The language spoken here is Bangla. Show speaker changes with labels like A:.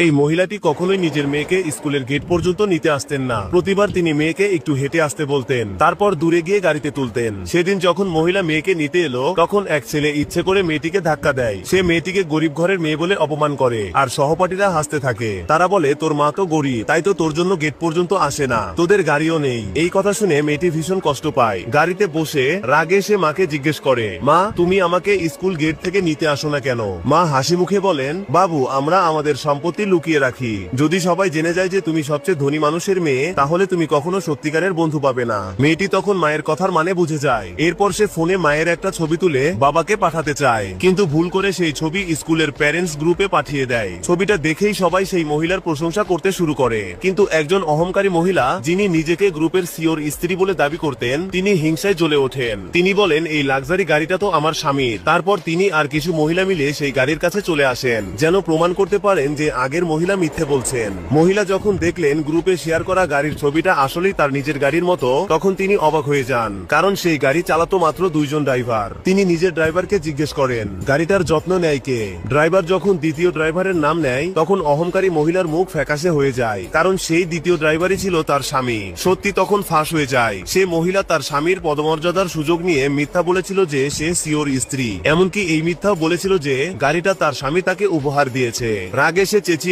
A: এই মহিলাটি কখনোই নিজের মেয়েকে স্কুলের গেট পর্যন্ত নিতে আসতেন না। প্রতিবার তিনি মেয়েকে একটু হেঁটে আসতে বলতেন, তারপর দূরে গিয়ে গাড়িতে তুলতেন। সেদিন যখন মহিলা মেয়েকে নিতে এলো, তখন এক ছেলে ইচ্ছে করে মেয়েটিকে ধাক্কা দেয়। সে মেয়েটিকে গরিব ঘরের মেয়ে বলে অপমান করে, আর সহপাঠীরা হাসতে থাকে। তারা বলে, তোর মা তো গরিব, তাই তো তোর জন্য গেট পর্যন্ত আসে না, তোদের গাড়িও নেই। এই কথা শুনে মেয়েটি ভীষণ কষ্ট পায়। গাড়িতে বসে রাগে সে মাকে জিজ্ঞেস করে, মা তুমি আমাকে স্কুল গেট থেকে নিতে আসো না কেন? মা হাসি মুখে বলেন, বাবু আমরা আমাদের সম্পত্তি লুকিয়ে রাখি। যদি সবাই জেনে যায় যে তুমি সবচেয়ে ধনী মানুষের মেয়ে, তাহলে তুমি কখনো সত্যিকারের বন্ধু পাবে না। মেয়েটি তখন মায়ের কথার মানে বুঝে যায়। এরপর সে ফোনে মায়ের একটা ছবি তুলে বাবাকে পাঠাতে চায়, কিন্তু ভুল করে সেই ছবি স্কুলের প্যারেন্টস গ্রুপে পাঠিয়ে দেয়। ছবিটা দেখেই সবাই সেই মহিলার প্রশংসা করতে শুরু করে, কিন্তু একজন অহংকারী মহিলা, যিনি নিজেকে গ্রুপের সিওর স্ত্রী বলে দাবি করতেন, তিনি হিংসায় জ্বলে ওঠেন। তিনি বলেন, এই লাক্সারি গাড়িটা তো আমার স্বামীর। তারপর তিনি আর কিছু মহিলা মিলে সেই গাড়ির কাছে চলে আসেন, যেন প্রমাণ করতে পারেন যে আগের মহিলা মিথ্যে বলছেন। মহিলা যখন দেখলেন গ্রুপে শেয়ার করা গাড়ির ছবিটা আসলেই তার নিজের গাড়ির মতো, তখন তিনি অবাক হয়ে যান, কারণ সেই গাড়ি চালাতো মাত্র দুইজন ড্রাইভার। তিনি নিজের ড্রাইভারকে জিজ্ঞেস করেন, গাড়িটার যত্ন নেয় কে? ড্রাইভার যখন দ্বিতীয় ড্রাইভারের নাম নেয়, তখন অহংকারী মহিলার মুখ ফ্যাকাশে হয়ে যায়, কারণ সেই দ্বিতীয় ড্রাইভারই ছিল তার স্বামী। সত্যি তখন ফাঁস হয়ে যায়। সে মহিলা তার স্বামীর পদমর্যাদার সুযোগ নিয়ে মিথ্যা বলেছিল যে সে সিওর স্ত্রী। এমনকি এই মিথ্যাও বলেছিল যে গাড়িটা তার স্বামী তাকে উপহার দিয়েছে। রাগে সে চেঁচিয়ে